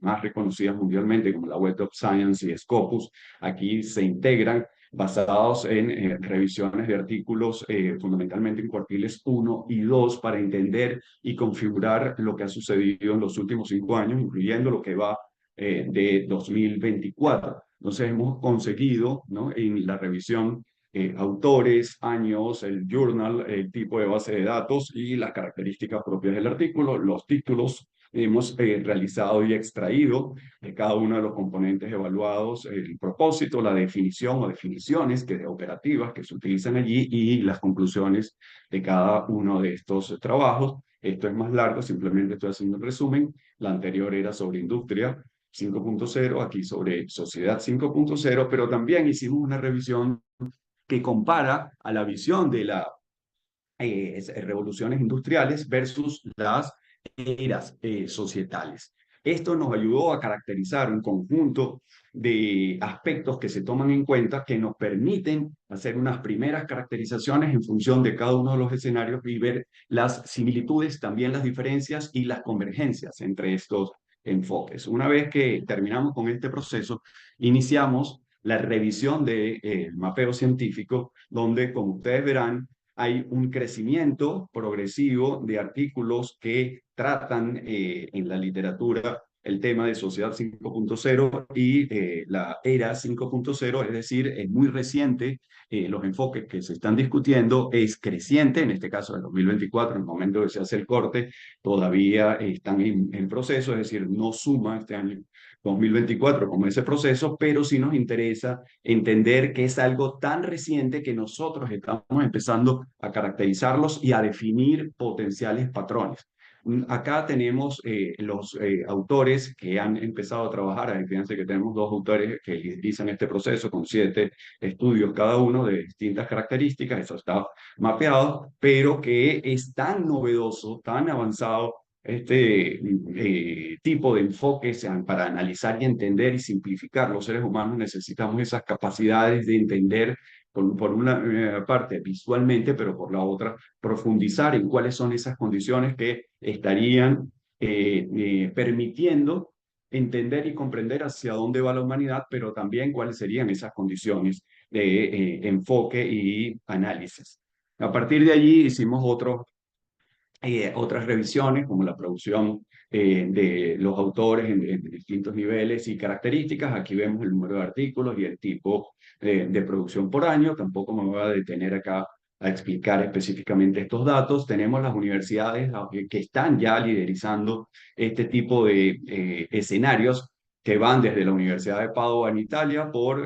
más reconocidas mundialmente, como la Web of Science y Scopus? Aquí se integran basados en revisiones de artículos fundamentalmente en cuartiles 1 y 2 para entender y configurar lo que ha sucedido en los últimos 5 años, incluyendo lo que va de 2024. Entonces hemos conseguido, ¿no?, en la revisión autores, años, el journal, el tipo de base de datos y las características propias del artículo, los títulos. Hemos realizado y extraído de cada uno de los componentes evaluados el propósito, la definición o definiciones operativas que se utilizan allí y las conclusiones de cada uno de estos trabajos. Esto es más largo, simplemente estoy haciendo un resumen. La anterior era sobre industria 5.0, aquí sobre sociedad 5.0, pero también hicimos una revisión que compara a la visión de las revoluciones industriales versus las eras societales. Esto nos ayudó a caracterizar un conjunto de aspectos que se toman en cuenta que nos permiten hacer unas primeras caracterizaciones en función de cada uno de los escenarios y ver las similitudes, también las diferencias y las convergencias entre estos enfoques. Una vez que terminamos con este proceso, iniciamos la revisión del mapeo científico, donde, como ustedes verán, hay un crecimiento progresivo de artículos que tratan en la literatura el tema de sociedad 5.0 y la era 5.0, es decir, es muy reciente. Los enfoques que se están discutiendo es creciente, en este caso en 2024, en el momento que se hace el corte, todavía están en proceso, es decir, no suma este año 2024 como ese proceso, pero sí nos interesa entender que es algo tan reciente que nosotros estamos empezando a caracterizarlos y a definir potenciales patrones. Acá tenemos los autores que han empezado a trabajar. Fíjense que tenemos 2 autores que liderizan este proceso con 7 estudios cada uno de distintas características. Eso está mapeado, pero que es tan novedoso, tan avanzado este tipo de enfoques para analizar y entender y simplificar. Los seres humanos necesitamos esas capacidades de entender por una parte visualmente, pero por la otra profundizar en cuáles son esas condiciones que estarían permitiendo entender y comprender hacia dónde va la humanidad, pero también cuáles serían esas condiciones de enfoque y análisis. A partir de allí hicimos otras revisiones, como la producción de los autores en distintos niveles y características. Aquí vemos el número de artículos y el tipo de producción por año. Tampoco me voy a detener acá a explicar específicamente estos datos. Tenemos las universidades que están ya liderizando este tipo de escenarios que van desde la Universidad de Padua en Italia por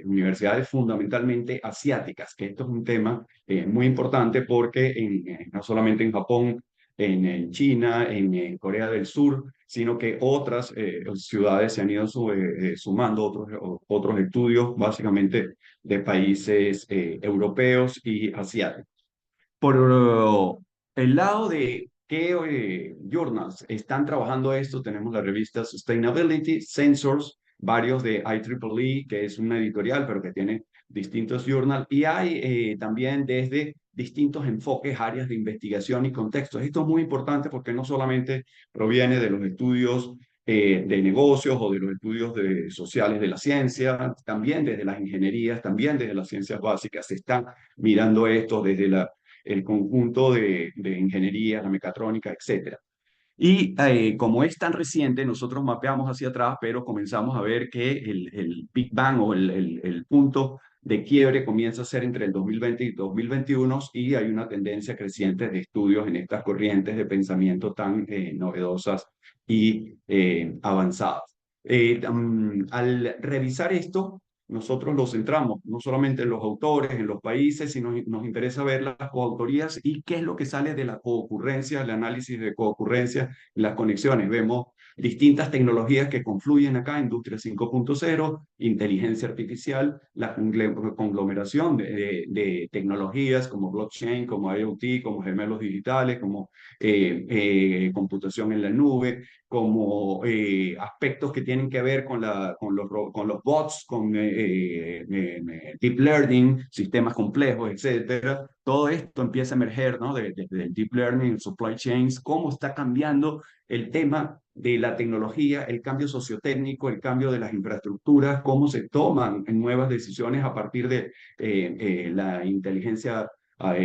universidades fundamentalmente asiáticas, que esto es un tema muy importante porque no solamente en Japón, en China, en Corea del Sur, sino que otras ciudades se han ido sumando otros estudios, básicamente de países europeos y asiáticos. Por el lado de qué journals están trabajando esto, tenemos la revista Sustainability, Sensors, varios de IEEE, que es una editorial, pero que tiene distintos journals, y hay también desde distintos enfoques, áreas de investigación y contextos. Esto es muy importante porque no solamente proviene de los estudios de negocios o de los estudios sociales de la ciencia, también desde las ingenierías, también desde las ciencias básicas, se están mirando esto desde el conjunto de ingeniería, la mecatrónica, etcétera. Y como es tan reciente, nosotros mapeamos hacia atrás, pero comenzamos a ver que el Big Bang o el punto de quiebre comienza a ser entre el 2020 y 2021 y hay una tendencia creciente de estudios en estas corrientes de pensamiento tan novedosas y avanzadas. Al revisar esto, nosotros nos centramos no solamente en los autores, en los países, sino nos interesa ver las coautorías y qué es lo que sale de la coocurrencia, el análisis de coocurrencia, las conexiones. Vemos distintas tecnologías que confluyen acá, Industria 5.0, inteligencia artificial, la conglomeración de tecnologías como blockchain, como IoT, como gemelos digitales, como computación en la nube, como aspectos que tienen que ver con los bots, con deep learning, sistemas complejos, etcétera. Todo esto empieza a emerger, ¿no? Desde el deep learning, supply chains, cómo está cambiando el tema de la tecnología, el cambio sociotécnico, el cambio de las infraestructuras, cómo se toman nuevas decisiones a partir de la inteligencia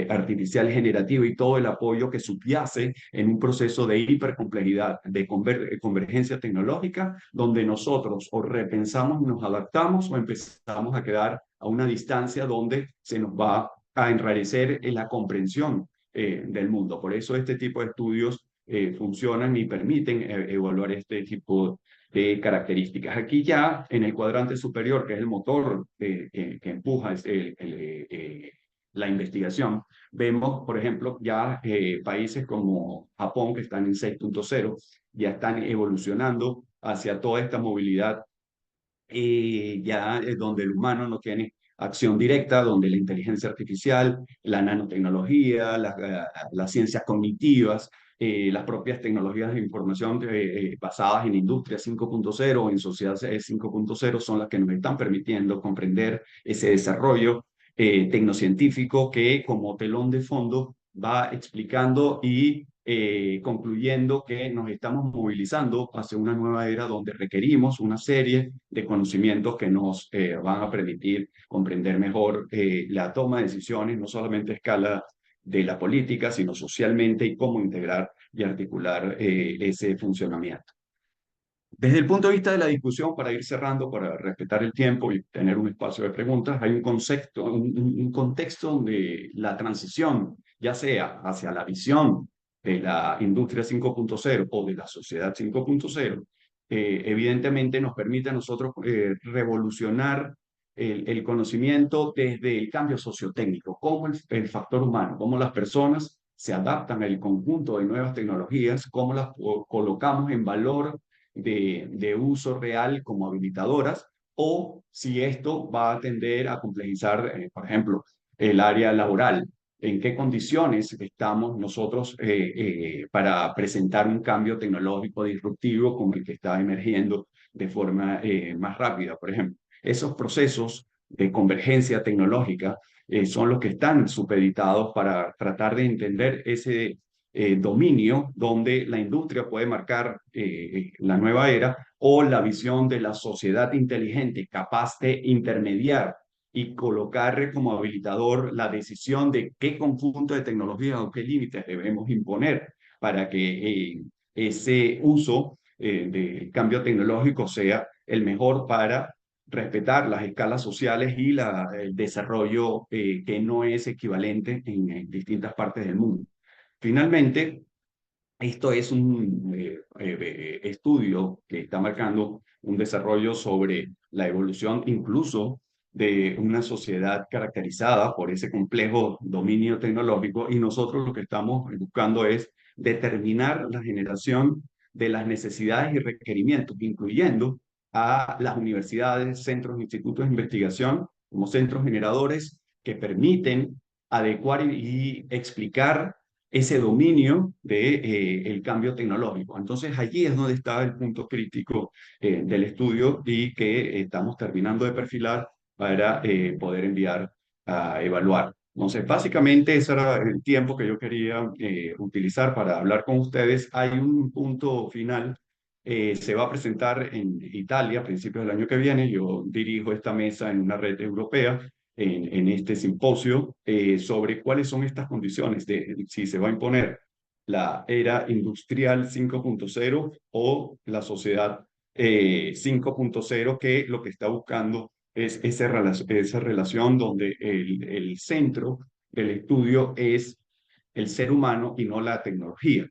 artificial generativa y todo el apoyo que subyace en un proceso de hipercomplejidad, de convergencia tecnológica, donde nosotros o repensamos, nos adaptamos o empezamos a quedar a una distancia donde se nos va a enrarecer la comprensión del mundo. Por eso este tipo de estudios funcionan y permiten evaluar este tipo de características. Aquí ya en el cuadrante superior, que es el motor que empuja la investigación, vemos, por ejemplo, ya países como Japón, que están en 6.0, ya están evolucionando hacia toda esta movilidad ya donde el humano no tiene acción directa, donde la inteligencia artificial, la nanotecnología, las ciencias cognitivas, las propias tecnologías de información basadas en industria 5.0 o en sociedad 5.0 son las que nos están permitiendo comprender ese desarrollo tecnocientífico que como telón de fondo va explicando y concluyendo que nos estamos movilizando hacia una nueva era donde requerimos una serie de conocimientos que nos van a permitir comprender mejor la toma de decisiones, no solamente a escala de la política, sino socialmente y cómo integrar y articular ese funcionamiento. Desde el punto de vista de la discusión, para ir cerrando, para respetar el tiempo y tener un espacio de preguntas, hay un concepto, un contexto donde la transición, ya sea hacia la visión de la industria 5.0 o de la sociedad 5.0, evidentemente nos permite a nosotros revolucionar el conocimiento desde el cambio sociotécnico, cómo el factor humano, cómo las personas se adaptan al conjunto de nuevas tecnologías, cómo las colocamos en valor de uso real como habilitadoras, o si esto va a tender a complejizar, por ejemplo, el área laboral. ¿En qué condiciones estamos nosotros para presentar un cambio tecnológico disruptivo como el que está emergiendo de forma más rápida? Por ejemplo, esos procesos de convergencia tecnológica son los que están supeditados para tratar de entender ese dominio donde la industria puede marcar la nueva era o la visión de la sociedad inteligente capaz de intermediar y colocar como habilitador la decisión de qué conjunto de tecnologías o qué límites debemos imponer para que ese uso del cambio tecnológico sea el mejor para respetar las escalas sociales y el desarrollo que no es equivalente en distintas partes del mundo. Finalmente, esto es un estudio que está marcando un desarrollo sobre la evolución incluso de una sociedad caracterizada por ese complejo dominio tecnológico y nosotros lo que estamos buscando es determinar la generación de las necesidades y requerimientos, incluyendo a las universidades, centros, institutos de investigación como centros generadores que permiten adecuar y explicar ese dominio de, el cambio tecnológico. Entonces allí es donde está el punto crítico del estudio y que estamos terminando de perfilar para poder enviar a evaluar. Entonces, básicamente ese era el tiempo que yo quería utilizar para hablar con ustedes. Hay un punto final. Se va a presentar en Italia a principios del año que viene. Yo dirijo esta mesa en una red europea en este simposio sobre cuáles son estas condiciones de si se va a imponer la era industrial 5.0 o la sociedad 5.0, que lo que está buscando es esa relación donde el centro del estudio es el ser humano y no la tecnología.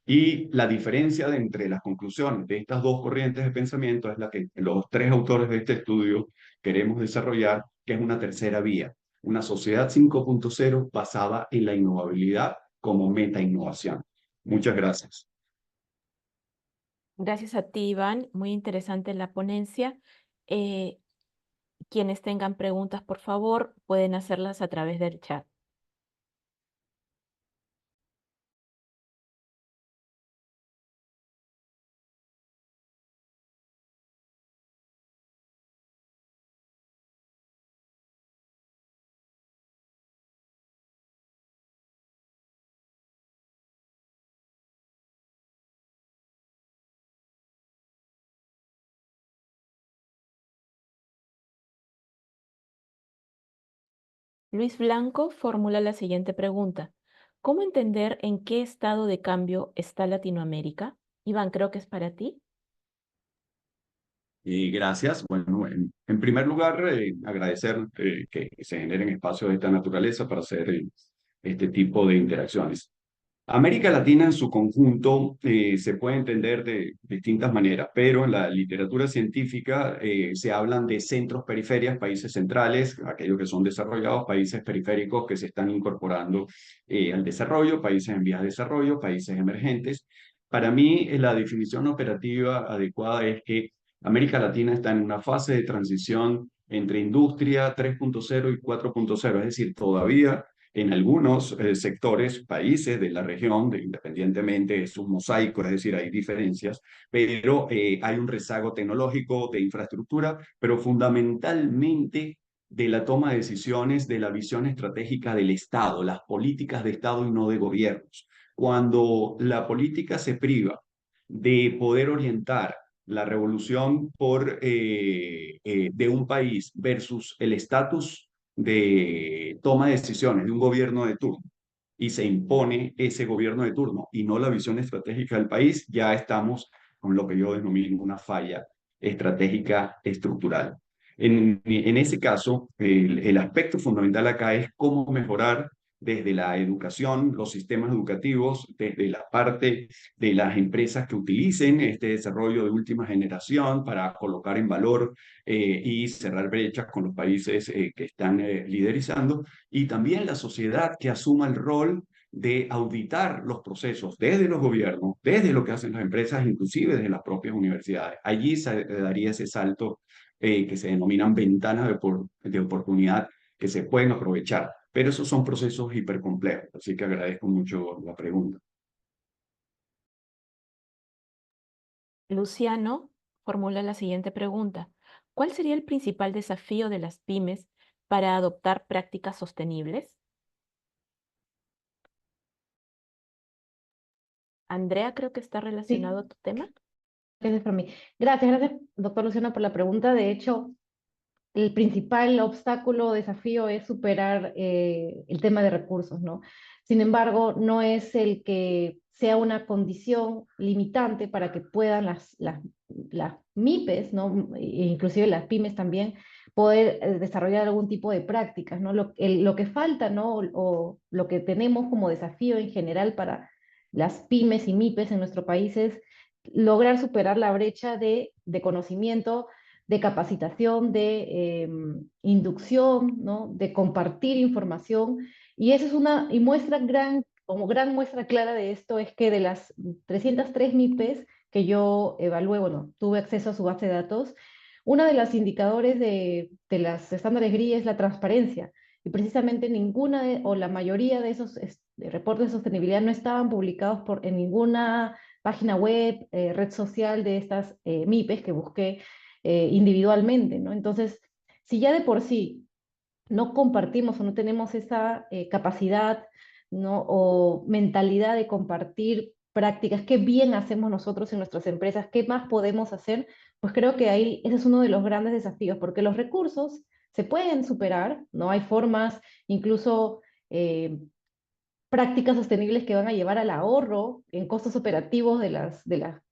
Y la diferencia entre las conclusiones de estas dos corrientes de pensamiento es la que los tres autores de este estudio queremos desarrollar, que es una tercera vía, una sociedad 5.0 basada en la innovabilidad como meta innovación. Muchas gracias. Gracias a ti, Iván. Muy interesante la ponencia. Eh, Quienes tengan preguntas, por favor, pueden hacerlas a través del chat. Luis Blanco formula la siguiente pregunta. ¿Cómo entender en qué estado de cambio está Latinoamérica? Iván, creo que es para ti. Y gracias. Bueno, en primer lugar, agradecer que se generen espacios de esta naturaleza para hacer este tipo de interacciones. América Latina en su conjunto se puede entender de distintas maneras, pero en la literatura científica se hablan de centros, periferias, países centrales, aquellos que son desarrollados, países periféricos que se están incorporando al desarrollo, países en vías de desarrollo, países emergentes. Para mí, la definición operativa adecuada es que América Latina está en una fase de transición entre industria 3.0 y 4.0, es decir, todavía en algunos sectores, países de la región, independientemente es un mosaico, es decir, hay diferencias, pero hay un rezago tecnológico de infraestructura, pero fundamentalmente de la toma de decisiones, de la visión estratégica del Estado, las políticas de Estado y no de gobiernos. Cuando la política se priva de poder orientar la revolución de un país versus el estatus de toma de decisiones de un gobierno de turno y se impone ese gobierno de turno y no la visión estratégica del país, ya estamos con lo que yo denomino una falla estratégica estructural. En ese caso, el aspecto fundamental acá es cómo mejorar desde la educación, los sistemas educativos, desde la parte de las empresas que utilicen este desarrollo de última generación para colocar en valor y cerrar brechas con los países que están liderizando, y también la sociedad que asuma el rol de auditar los procesos desde los gobiernos, desde lo que hacen las empresas, inclusive desde las propias universidades. Allí se daría ese salto que se denominan ventanas de oportunidad que se pueden aprovechar. Pero esos son procesos hipercomplejos, así que agradezco mucho la pregunta. Luciano formula la siguiente pregunta. ¿Cuál sería el principal desafío de las pymes para adoptar prácticas sostenibles? Andrea, creo que está relacionado Sí, a tu tema. gracias por mí. Gracias, doctor Luciano, por la pregunta. De hecho, el principal obstáculo o desafío es superar el tema de recursos, ¿no? Sin embargo, no es el que sea una condición limitante para que puedan las MIPES, ¿no? E inclusive las pymes también, poder desarrollar algún tipo de prácticas, ¿no? Lo que falta, ¿no? O lo que tenemos como desafío en general para las pymes y MIPES en nuestro país es lograr superar la brecha de conocimiento, de capacitación, de inducción, ¿no? De compartir información. Y eso es y muestra como gran muestra clara de esto es que de las 303 MIPES que yo evalué, bueno, tuve acceso a su base de datos, uno de los indicadores de los estándares GRI es la transparencia. Y precisamente ninguna o la mayoría de esos reportes de sostenibilidad no estaban publicados en ninguna página web, red social de estas MIPES que busqué individualmente, ¿no? Entonces, si ya de por sí no compartimos o no tenemos esa capacidad, ¿no? O mentalidad de compartir prácticas, qué bien hacemos nosotros en nuestras empresas, qué más podemos hacer, pues creo que ahí ese es uno de los grandes desafíos, porque los recursos se pueden superar, ¿no? Hay formas, incluso prácticas sostenibles que van a llevar al ahorro en costos operativos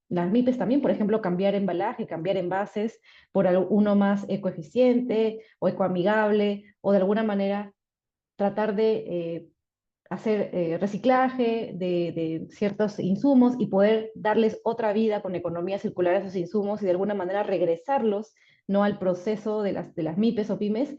las MIPES también, por ejemplo, cambiar embalaje, cambiar envases por uno más ecoeficiente o ecoamigable, o de alguna manera tratar de hacer reciclaje de ciertos insumos y poder darles otra vida con economía circular a esos insumos y de alguna manera regresarlos, ¿no? Al proceso de las MIPES o pymes,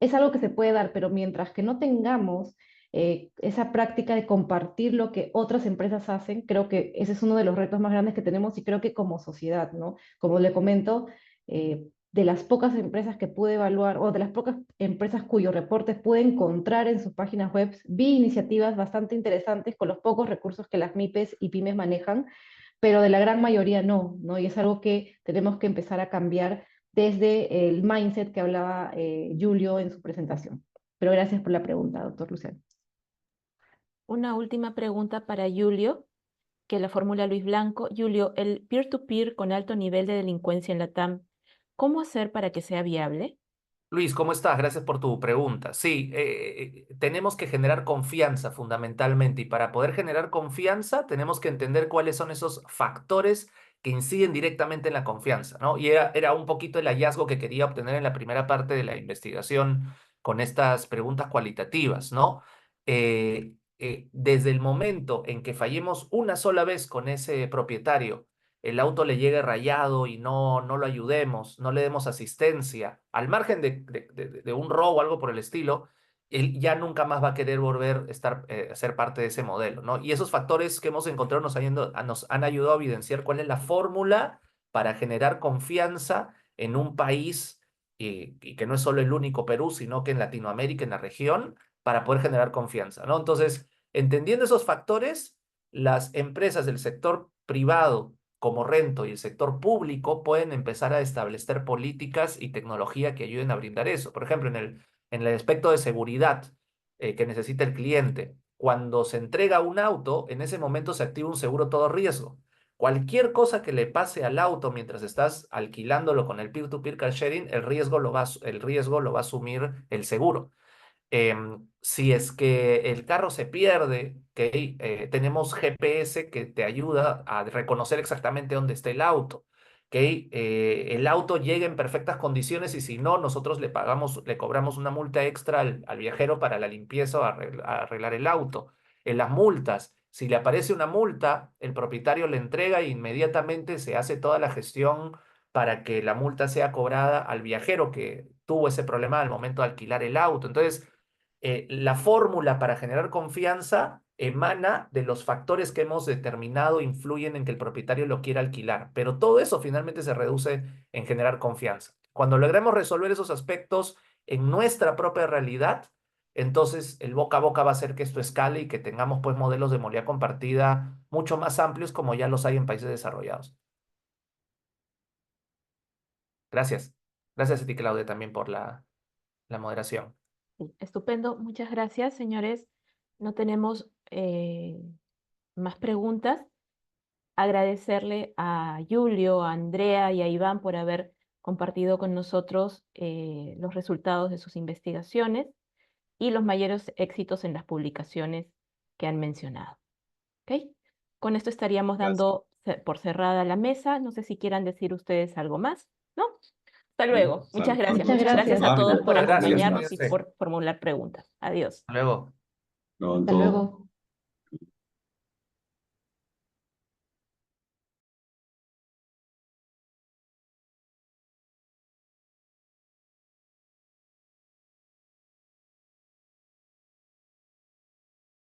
es algo que se puede dar, pero mientras que no tengamos esa práctica de compartir lo que otras empresas hacen, creo que ese es uno de los retos más grandes que tenemos y creo que como sociedad, ¿no? Como le comento, de las pocas empresas que pude evaluar o de las pocas empresas cuyos reportes pude encontrar en sus páginas web, vi iniciativas bastante interesantes con los pocos recursos que las MIPES y pymes manejan, pero de la gran mayoría no, ¿no? Y es algo que tenemos que empezar a cambiar desde el mindset que hablaba Julio en su presentación. Pero gracias por la pregunta, doctor Luciano. Una última pregunta para Julio, que la formula Luis Blanco. Julio, el peer-to-peer con alto nivel de delincuencia en la TAM, ¿cómo hacer para que sea viable? Luis, ¿cómo estás? Gracias por tu pregunta. Sí, tenemos que generar confianza fundamentalmente y para poder generar confianza tenemos que entender cuáles son esos factores que inciden directamente en la confianza, ¿no? Y era un poquito el hallazgo que quería obtener en la primera parte de la investigación con estas preguntas cualitativas, ¿no? Desde el momento en que fallemos una sola vez con ese propietario, el auto le llegue rayado y no lo ayudemos, no le demos asistencia, al margen de un robo o algo por el estilo, él ya nunca más va a querer volver a ser parte de ese modelo, ¿no? Y esos factores que hemos encontrado nos han ayudado a evidenciar cuál es la fórmula para generar confianza en un país, y que no es solo el único Perú, sino que en Latinoamérica, en la región, para poder generar confianza, ¿no? Entonces, entendiendo esos factores, las empresas del sector privado como Rento y el sector público pueden empezar a establecer políticas y tecnología que ayuden a brindar eso. Por ejemplo, en el aspecto de seguridad que necesita el cliente, cuando se entrega un auto, en ese momento se activa un seguro todo riesgo. Cualquier cosa que le pase al auto mientras estás alquilándolo con el peer-to-peer car sharing, el riesgo lo va a asumir el seguro. Si es que el carro se pierde, ¿okay? Tenemos GPS que te ayuda a reconocer exactamente dónde está el auto. ¿Okay? El auto llega en perfectas condiciones y si no, nosotros le cobramos una multa extra al viajero para la limpieza o arreglar el auto. En las multas, si le aparece una multa, el propietario le entrega e inmediatamente se hace toda la gestión para que la multa sea cobrada al viajero que tuvo ese problema al momento de alquilar el auto. Entonces, la fórmula para generar confianza emana de los factores que hemos determinado influyen en que el propietario lo quiera alquilar, pero todo eso finalmente se reduce en generar confianza. Cuando logremos resolver esos aspectos en nuestra propia realidad, entonces el boca a boca va a hacer que esto escale y que tengamos pues modelos de movilidad compartida mucho más amplios como ya los hay en países desarrollados. Gracias. Gracias a ti, Claudia, también por la moderación. Sí, estupendo, muchas gracias, señores. No tenemos más preguntas. Agradecerle a Julio, a Andrea y a Iván por haber compartido con nosotros los resultados de sus investigaciones y los mayores éxitos en las publicaciones que han mencionado. ¿Ok? Con esto estaríamos dando por cerrada la mesa. No sé si quieran decir ustedes algo más, ¿no? Hasta luego. Muchas gracias. Muchas Muchas gracias gracias. a todos por Muchas gracias. acompañarnos y Cuídense. por formular preguntas. Adiós. Hasta luego. No, Hasta todo. luego.